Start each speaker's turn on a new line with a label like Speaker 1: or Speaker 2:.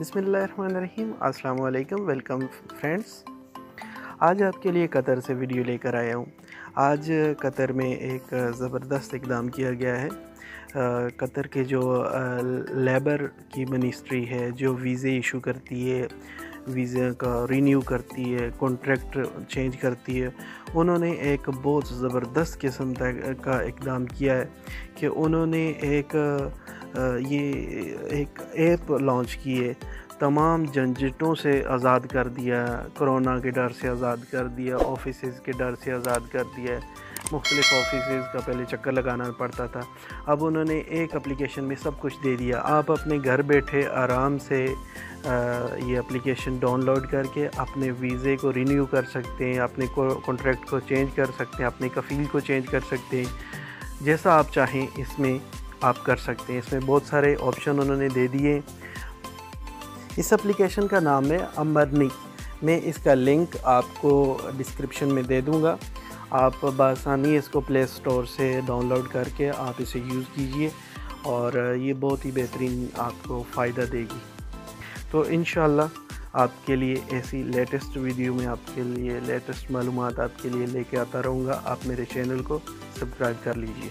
Speaker 1: बिस्मिल्लाहिर्रहमानिर्रहीम, अस्सलाम वालेकुम, वेलकम फ्रेंड्स। आज आपके लिए कतर से वीडियो लेकर आया हूँ। आज कतर में एक ज़बरदस्त इक़दाम किया गया है। कतर के जो लेबर की मिनिस्ट्री है, जो वीज़े इशू करती है, वीज़ा का रिन्यू करती है, कॉन्ट्रैक्ट चेंज करती है, उन्होंने एक बहुत ज़बरदस्त किस्म का इक़दाम किया है कि उन्होंने ये एक ऐप लॉन्च की है। तमाम झंझटों से आज़ाद कर दिया, कोरोना के डर से आज़ाद कर दिया, ऑफिसेज़ के डर से आज़ाद कर दिया है। मुख्तलिफ़ ऑफिसेज़ का पहले चक्कर लगाना पड़ता था, अब उन्होंने एक एप्लीकेशन में सब कुछ दे दिया। आप अपने घर बैठे आराम से ये एप्लीकेशन डाउनलोड करके अपने वीज़े को रिन्यू कर सकते हैं, अपने कॉन्ट्रैक्ट को चेंज कर सकते हैं, अपने कफ़ील को चेंज कर सकते हैं। जैसा आप चाहें इसमें आप कर सकते हैं। इसमें बहुत सारे ऑप्शन उन्होंने दे दिए। इस एप्लीकेशन का नाम है अमरनी। मैं इसका लिंक आपको डिस्क्रिप्शन में दे दूंगा। आप बआसानी इसको प्ले स्टोर से डाउनलोड करके आप इसे यूज़ कीजिए और ये बहुत ही बेहतरीन आपको फ़ायदा देगी। तो इंशाअल्लाह आपके लिए ऐसी लेटेस्ट वीडियो में आपके लिए लेटेस्ट मालूमात आपके लिए लेके आता रहूँगा। आप मेरे चैनल को सब्सक्राइब कर लीजिए।